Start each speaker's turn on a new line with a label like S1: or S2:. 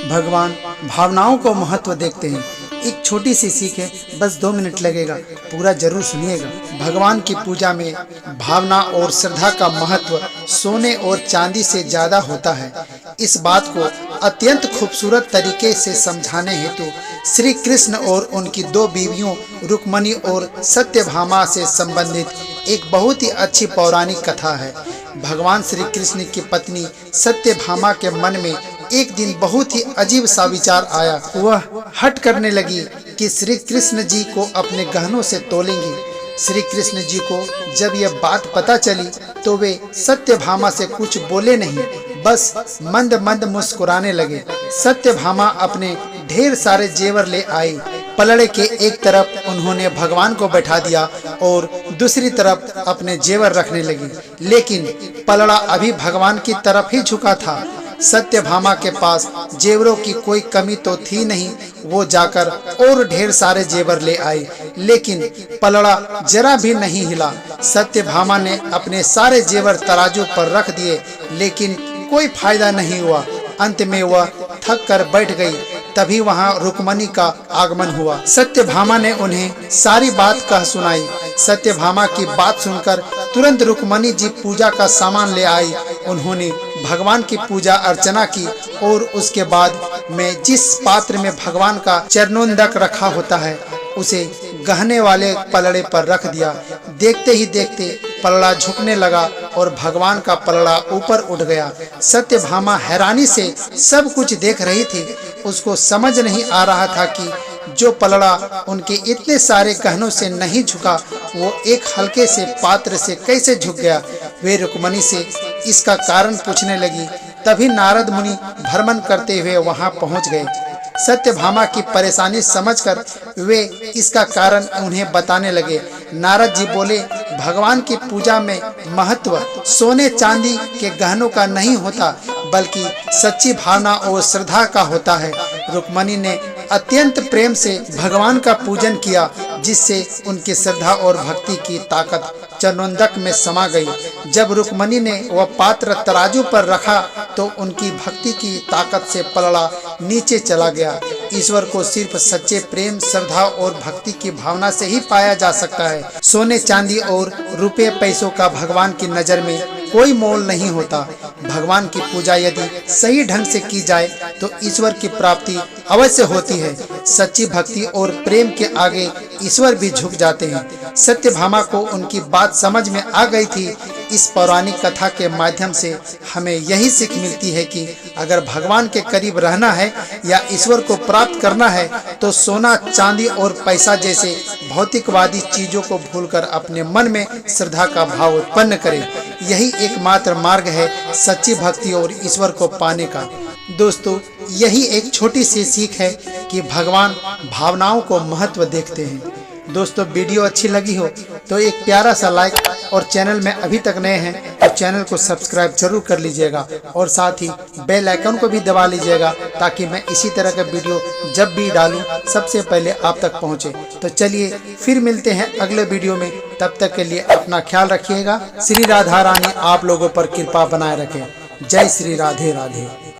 S1: भगवान भावनाओं को महत्व देखते हैं। एक छोटी सी सीख है, बस 2 मिनट लगेगा, पूरा जरूर सुनिएगा। भगवान की पूजा में भावना और श्रद्धा का महत्व सोने और चांदी से ज्यादा होता है। इस बात को अत्यंत खूबसूरत तरीके से समझाने हेतु श्री कृष्ण और उनकी 2 बीवियों रुक्मणी और सत्यभामा से संबंधित एक बहुत ही अच्छी पौराणिक कथा है। भगवान श्री कृष्ण की पत्नी सत्यभामा के मन में एक दिन बहुत ही अजीब सा विचार आया। वह हठ करने लगी कि श्री कृष्ण जी को अपने गहनों से तोलेंगी। श्री कृष्ण जी को जब यह बात पता चली तो वे सत्यभामा से कुछ बोले नहीं, बस मंद मंद मुस्कुराने लगे। सत्यभामा अपने ढेर सारे जेवर ले आई। पलड़े के एक तरफ उन्होंने भगवान को बैठा दिया और दूसरी तरफ अपने जेवर रखने लगी, लेकिन पलड़ा अभी भगवान की तरफ ही झुका था। सत्यभामा के पास जेवरों की कोई कमी तो थी नहीं। वो जाकर और ढेर सारे जेवर ले आई, लेकिन पलड़ा जरा भी नहीं हिला। सत्यभामा ने अपने सारे जेवर तराजू पर रख दिए, लेकिन कोई फायदा नहीं हुआ। अंत में वह थक कर बैठ गई। तभी वहां रुक्मणी का आगमन हुआ। सत्यभामा ने उन्हें सारी बात कह सुनाई। सत्यभामा की बात सुनकर तुरंत रुक्मणी जी पूजा का सामान ले आई। उन्होंने भगवान की पूजा अर्चना की और उसके बाद में जिस पात्र में भगवान का चरणोदक रखा होता है उसे गहने वाले पलड़े पर रख दिया। देखते ही देखते पलड़ा झुकने लगा और भगवान का पलड़ा ऊपर उठ गया। सत्यभामा हैरानी से सब कुछ देख रही थी। उसको समझ नहीं आ रहा था कि जो पलड़ा उनके इतने सारे गहनों से नहीं झुका, वो एक हल्के से पात्र से कैसे झुक गया। वे रुक्मणी से इसका कारण पूछने लगी। तभी नारद मुनि भ्रमण करते हुए वहां पहुंच गए। सत्यभामा की परेशानी समझकर वे इसका कारण उन्हें बताने लगे। नारद जी बोले, भगवान की पूजा में महत्व सोने चांदी के गहनों का नहीं होता, बल्कि सच्ची भावना और श्रद्धा का होता है। रुक्मणी ने अत्यंत प्रेम से भगवान का पूजन किया, जिससे उनकी श्रद्धा और भक्ति की ताकत चरणोदक में समा गई। जब रुक्मणी ने वह पात्र तराजू पर रखा तो उनकी भक्ति की ताकत से पलड़ा नीचे चला गया। ईश्वर को सिर्फ सच्चे प्रेम, श्रद्धा और भक्ति की भावना से ही पाया जा सकता है। सोने चांदी और रुपये पैसों का भगवान की नजर में कोई मोल नहीं होता। भगवान की पूजा यदि सही ढंग से की जाए तो ईश्वर की प्राप्ति अवश्य होती है। सच्ची भक्ति और प्रेम के आगे ईश्वर भी झुक जाते हैं। सत्यभामा को उनकी बात समझ में आ गई थी। इस पौराणिक कथा के माध्यम से हमें यही सीख मिलती है कि अगर भगवान के करीब रहना है या ईश्वर को प्राप्त करना है तो सोना, चांदी और पैसा जैसे भौतिकवादी चीजों को भूलकर अपने मन में श्रद्धा का भाव उत्पन्न करें। यही एकमात्र मार्ग है सच्ची भक्ति और ईश्वर को पाने का। दोस्तों, यही एक छोटी सी सीख है कि भगवान भावनाओं को महत्व देखते हैं। दोस्तों, वीडियो अच्छी लगी हो तो एक प्यारा सा लाइक और चैनल में अभी तक नए हैं तो चैनल को सब्सक्राइब जरूर कर लीजिएगा और साथ ही बेल आइकन को भी दबा लीजिएगा, ताकि मैं इसी तरह का वीडियो जब भी डालूं सबसे पहले आप तक पहुंचे। तो चलिए फिर मिलते हैं अगले वीडियो में। तब तक के लिए अपना ख्याल रखिएगा। श्री राधा रानी आप लोगों पर कृपा बनाए रखें। जय श्री राधे राधे।